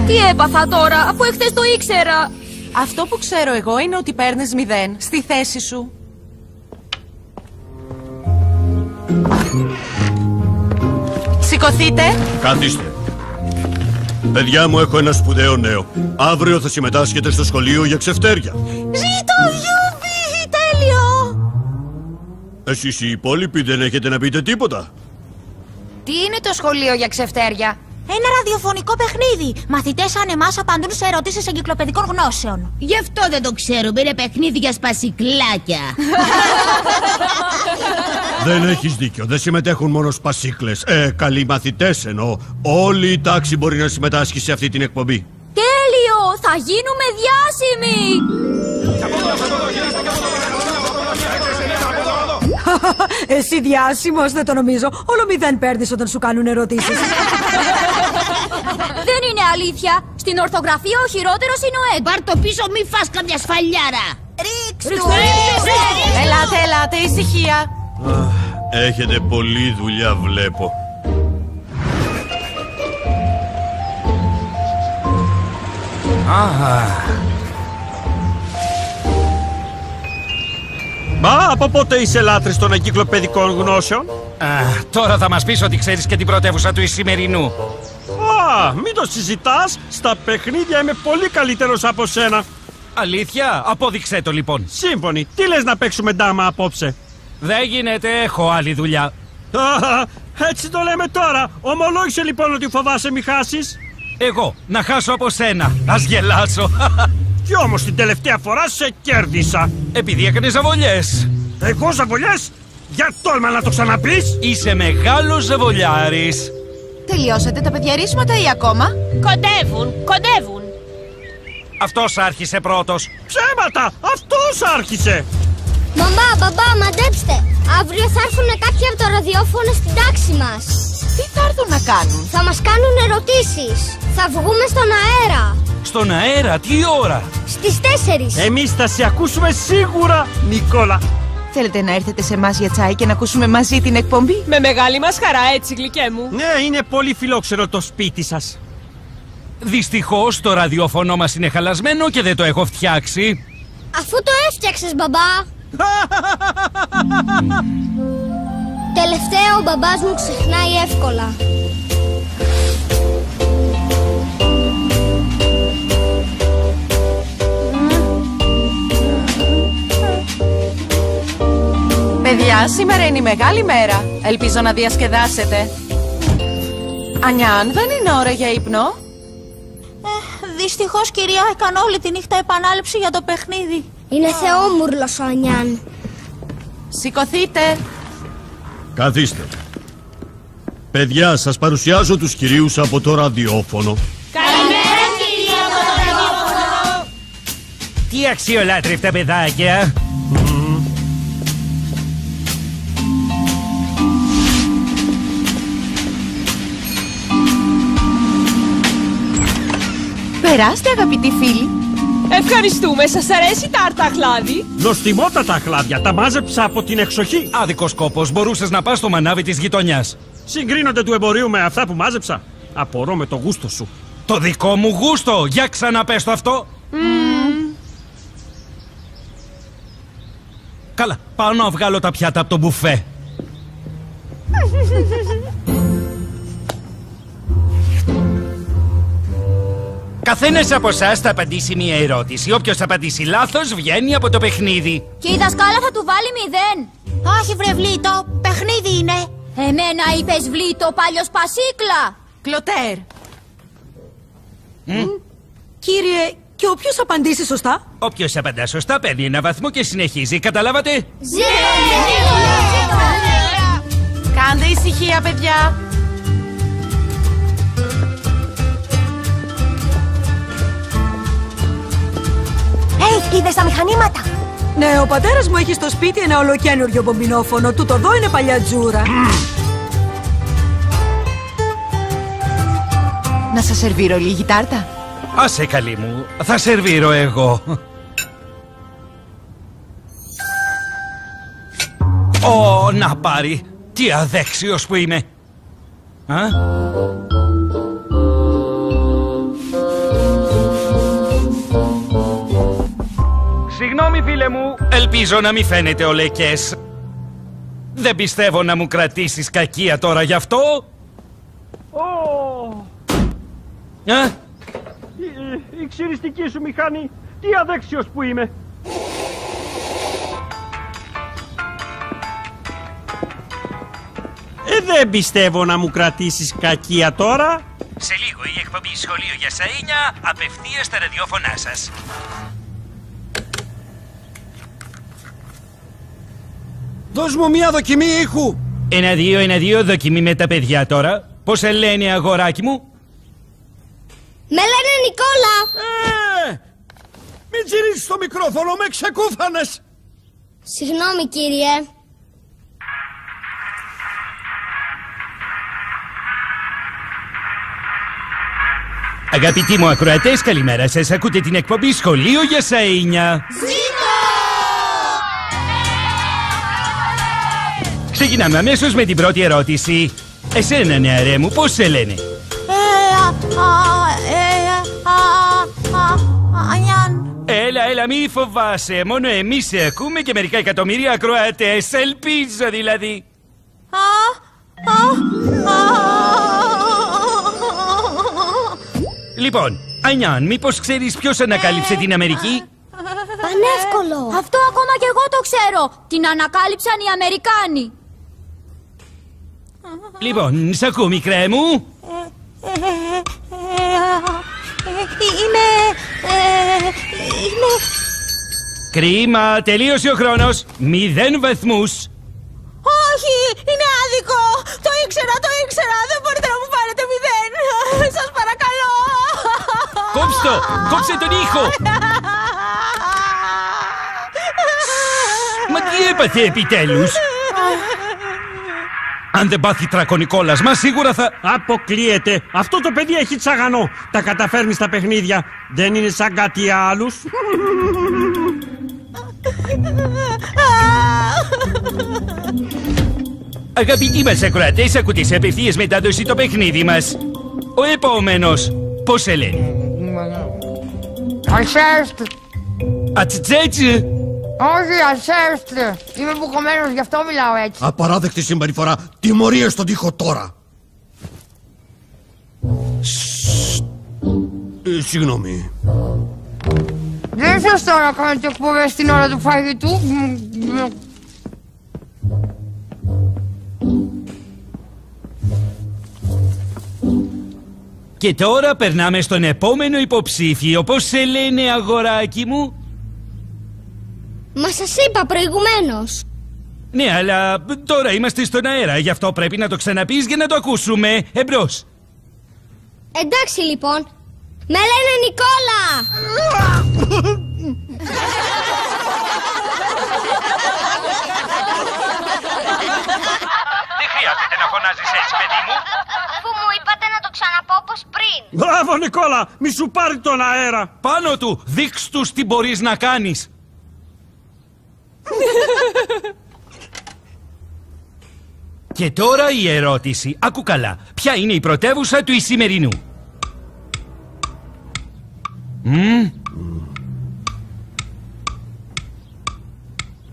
Τι έπαθα τώρα, αφού εχθές το ήξερα. Αυτό που ξέρω εγώ είναι ότι παίρνεις 0 στη θέση σου. Σηκωθείτε. Καθίστε. Παιδιά μου, έχω ένα σπουδαίο νέο. Αύριο θα συμμετάσχετε στο σχολείο για ξεφτέρια. Ζήτω Γιούβι, τέλειο! Εσείς οι υπόλοιποι δεν έχετε να πείτε τίποτα? Τι είναι το σχολείο για ξεφτέρια? Ένα ραδιοφωνικό παιχνίδι. Μαθητές σαν εμάς απαντούν σε ερωτήσεις εγκυκλοπαιδικών γνώσεων. Γι' αυτό δεν το ξέρουμε, είναι παιχνίδι για σπασικλάκια. Δεν έχεις δίκιο, δεν συμμετέχουν μόνο σπασίκλες. Καλοί μαθητές εννοώ. Όλη η τάξη μπορεί να συμμετάσχει σε αυτή την εκπομπή. Τέλειο! Θα γίνουμε διάσημοι! Εσύ διάσημος, δεν το νομίζω. Όλο 0 παίρνεις όταν σου κάνουν ερωτήσεις. Δεν είναι αλήθεια! Στην ορθογραφία ο χειρότερος είναι ο Ed. Πάρ' το πίσω, μη φας καμιά σφαλιάρα. Ρίξτου! Ελάτε, ησυχία. Έχετε πολλή δουλειά, βλέπω. Μα από πότε είσαι λάτρης των εγκυκλοπαιδικών γνώσεων? Τώρα θα μας πεις ότι ξέρεις και την πρωτεύουσα του Ισημερινού. Μην το συζητάς. Στα παιχνίδια είμαι πολύ καλύτερος από σένα. Αλήθεια, απόδειξέ το λοιπόν. Σύμφωνοι. Τι λες να παίξουμε ντάμα απόψε? Δεν γίνεται, έχω άλλη δουλειά. Έτσι το λέμε τώρα. Ομολόγησε λοιπόν ότι φοβάσαι μη χάσεις. Εγώ, να χάσω από σένα. Ας γελάσω. Κι όμως την τελευταία φορά σε κέρδισα. Επειδή έκανες ζαβολιές. Εγώ ζαβολιές? Για τόλμα να το ξαναπείς. Είσαι μεγάλος ζαβολιάρης. Τελειώσατε τα παιδιαρίσματα ή ακόμα? Κοντεύουν. Αυτός άρχισε πρώτος. Ψέματα! Αυτός άρχισε! Μαμά, μπαμπά, μαντέψτε! Αύριο θα έρθουν κάποιοι από το ραδιόφωνο στην τάξη μας. Τι θα έρθουν να κάνουν? Θα μας κάνουν ερωτήσεις. Θα βγούμε στον αέρα. Στον αέρα, τι ώρα? Στις 4. Εμείς θα σε ακούσουμε σίγουρα, Νικόλα. Θέλετε να έρθετε σε εμάς για τσάι και να ακούσουμε μαζί την εκπομπή? Με μεγάλη μας χαρά, έτσι γλυκέ μου. Ναι, είναι πολύ φιλόξενο το σπίτι σας. Δυστυχώς το ραδιόφωνο μας είναι χαλασμένο και δεν το έχω φτιάξει. Αφού το έφτιαξες, μπαμπά. Τελευταία ο μπαμπάς μου ξεχνάει εύκολα. Παιδιά, σήμερα είναι η μεγάλη μέρα. Ελπίζω να διασκεδάσετε. Ανιάν, δεν είναι ώρα για ύπνο? Δυστυχώς, κυρία, έκανε όλη τη νύχτα επανάληψη για το παιχνίδι. Είναι θεόμουρλος ο Ανιάν. Σηκωθείτε. Καθίστε. Παιδιά, σας παρουσιάζω τους κυρίους από το ραδιόφωνο. Καλημέρα, κυρία από το ραδιόφωνο. Τι αξιολάτρευτα παιδάκια. Περάστε, αγαπητοί φίλοι. Ευχαριστούμε, σας αρέσει τα αρταχλάδι? Νοστιμότατα αχλάδια, τα μάζεψα από την εξοχή. Άδικος κόπος, μπορούσες να πας στο μανάβι της γειτονιάς. Συγκρίνονται του εμπορίου με αυτά που μάζεψα. Απορώ με το γούστο σου. Το δικό μου γούστο, για ξαναπες το αυτό. Καλά, πάω να βγάλω τα πιάτα από το μπουφέ. Καθένας από εσάς θα απαντήσει μία ερώτηση. Όποιος απαντήσει λάθος βγαίνει από το παιχνίδι. Και η δασκάλα θα του βάλει 0. Όχι, βρε Βλήτο, παιχνίδι είναι. Εμένα είπες Βλήτο, πάλιο σπασίκλα. Κλωτέρ. Κύριε, και όποιος απαντήσει σωστά? Όποιος απαντά σωστά παίρνει ένα βαθμό και συνεχίζει. Καταλάβατε? Κάντε ησυχία, παιδιά. Είδες τα μηχανήματα? Ναι, ο πατέρας μου έχει στο σπίτι ένα ολοκένουργιο μπομπινόφωνο. Του το δω είναι παλιά τζούρα. Να σας σερβίρω λίγη τάρτα? Άσε καλή μου, θα σερβίρω εγώ. Ω, να πάρει. Τι αδέξιος που είμαι. φίλε μου. Ελπίζω να μην φαίνεται ο Λεκές. Δεν πιστεύω να μου κρατήσεις κακία τώρα γι' αυτό. Η ξυριστική σου μηχανή. Τι αδέξιος που είμαι. Δεν πιστεύω να μου κρατήσεις κακία τώρα. Σε λίγο η εκπομπή Σχολείο για Σαΐνια απευθείας στα ραδιόφωνά σας. Δώσ' μου μία δοκιμή ήχου. 1-2, δοκιμή με τα παιδιά τώρα. Πώς σε λένε αγοράκι μου? Με λένε Νικόλα. Μην τσιρίσεις το μικρόφωνο, με ξεκούφανες. Συγγνώμη κύριε. Αγαπητοί μου ακροατές, καλημέρα σας. Ακούτε την εκπομπή Σχολείο για Σαΐνια. Ζήτω! Ξεκινάμε αμέσως με την πρώτη ερώτηση. Εσένα νεαρέ μου, πώς σε λένε? Ανιάν. Έλα, μη φοβάσαι. Μόνο εμείς σε ακούμε και μερικά εκατομμύρια ακροατές. Ελπίζω δηλαδή. Λοιπόν, Ανιάν, μήπως ξέρεις ποιος ανακάλυψε την Αμερική? Πανεύκολο. Αυτό ακόμα κι εγώ το ξέρω. Την ανακάλυψαν οι Αμερικάνοι. Λοιπόν, σ' ακούω μικρέ μου. Είμαι... Κρίμα, τελείωσε ο χρόνος. 0 βαθμούς. Όχι, είναι άδικο. Το ήξερα. Δεν μπορείτε να μου πάρετε 0. Σας παρακαλώ. Κόψτε τον ήχο. Μα τι έπαθε επιτέλους? Αν δεν πάθει τρακονικόλας μας, σίγουρα θα... Αποκλείεται. Αυτό το παιδί έχει τσαγανό. Τα καταφέρνει στα παιχνίδια. Δεν είναι σαν κάτι άλλους. Αγαπητοί μας ακροατές, ακούτε σε απευθείας μετάδοση το παιχνίδι μας. Ο επόμενος, πώς σε λένε? Αλσέρστ. Ατστσέτς. Όχι, Αλσέρστ. Είμαι μπουκωμένος, γι' αυτό μιλάω έτσι. Απαράδεκτη συμπεριφορά. Τιμωρίες στον τοίχο τώρα. Συγγνώμη. Δεν είναι σωστό να κάνετε εκπομπές στην ώρα του φαγητού. Και τώρα περνάμε στον επόμενο υποψήφιο. Πώς σε λένε αγοράκι μου? Μα σας είπα προηγουμένως. Ναι, αλλά τώρα είμαστε στον αέρα. Γι' αυτό πρέπει να το ξαναπείς για να το ακούσουμε. Εμπρός. Εντάξει λοιπόν. Με λένε Νικόλα. Δεν χρειάζεται να φωνάζεις έτσι, παιδί μου. Αφού μου είπατε να το ξαναπώ όπως πριν. Μπράβο Νικόλα, μη σου πάρει τον αέρα. Πάνω του, δείξ' τους τι μπορείς να κάνεις. Και τώρα η ερώτηση. Άκου καλά. Ποια είναι η πρωτεύουσα του Ισημερινού?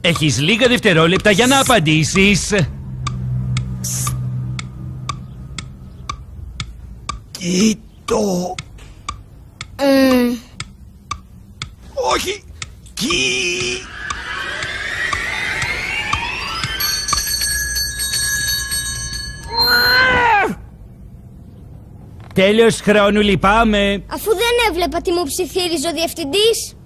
Έχεις λίγα δευτερόλεπτα για να απαντήσεις. Κοίτο. Όχι. Τέλος χρόνου, λυπάμαι. Αφού δεν έβλεπα τι μου ψιθύριζε ο διευθυντής.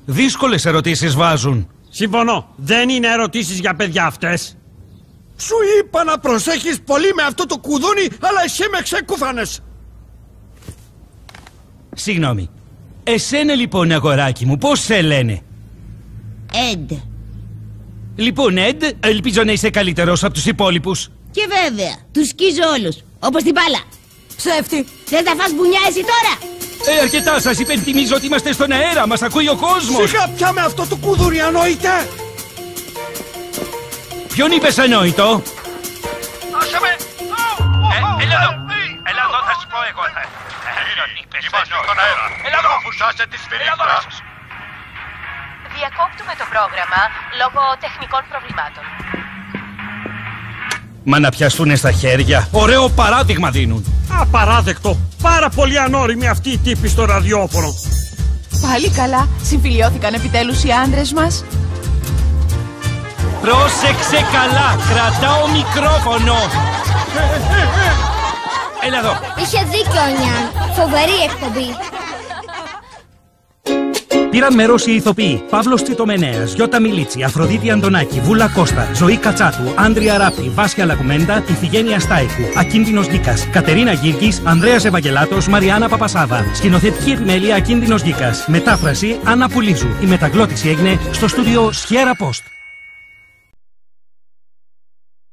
Δύσκολες ερωτήσεις βάζουν. Συμφωνώ. Δεν είναι ερωτήσεις για παιδιά αυτές. Σου είπα να προσέχεις πολύ με αυτό το κουδούνι, αλλά εσύ με ξεκούφανες. Συγγνώμη. Εσένα λοιπόν αγοράκι μου, πώς σε λένε? Εντ. Λοιπόν Εντ, ελπίζω να είσαι καλύτερος από τους υπόλοιπους. Και βέβαια, τους σκίζω όλους, όπως την μπάλα. Ψεύτη. Δεν θα φας μπουνιά εσύ τώρα. Αρκετά, σας υπενθυμίζω ότι είμαστε στον αέρα, μας ακούει ο κόσμος. Σιγά πια με αυτό το κουδούνι, ανόητε. Ποιον είπες ανόητο? Άσε με. Έλα εδώ, θα σου πω εγώ. Είμαστε στον αέρα. Έλα εδώ. Φουσάστε τη σφυρίχτρα. Διακόπτουμε το πρόγραμμα λόγω τεχνικών προβλημάτων. Μα να πιαστούνε στα χέρια. Ωραίο παράδειγμα δίνουν. Απαράδεκτο. Πάρα πολύ ανώριμοι αυτοί οι τύποι στο ραδιόφωνο. Πάλι καλά. Συμφιλιώθηκαν επιτέλους οι άντρες μας. Πρόσεξε καλά. Κρατάω μικρόφωνο. Έλα εδώ. Είχε δίκιο ο Νιάν. Φοβερή εκπομπή. Πήραν μέρος οι ηθοποιοί Παύλος Τσιτομενέας, Γιώτα Μιλίτσι, Αφροδίτη Αντωνάκη, Βούλα Κώστα, Ζωή Κατσάτου, Άντρια Ράπτη, Βάσια Λακουμέντα, Ιφηγένεια Στάικου, Ακίνδυνος Γκίκας, Κατερίνα Γκίρκης, Ανδρέας Ευαγγελάτος, Μαριάννα Παπασάβα. Σκηνοθετική επιμέλεια Ακίνδυνος Γκίκας. Μετάφραση Άννα Πουλίζου. Η μεταγλώτηση έγινε στο στούντιο Σιέρα Post.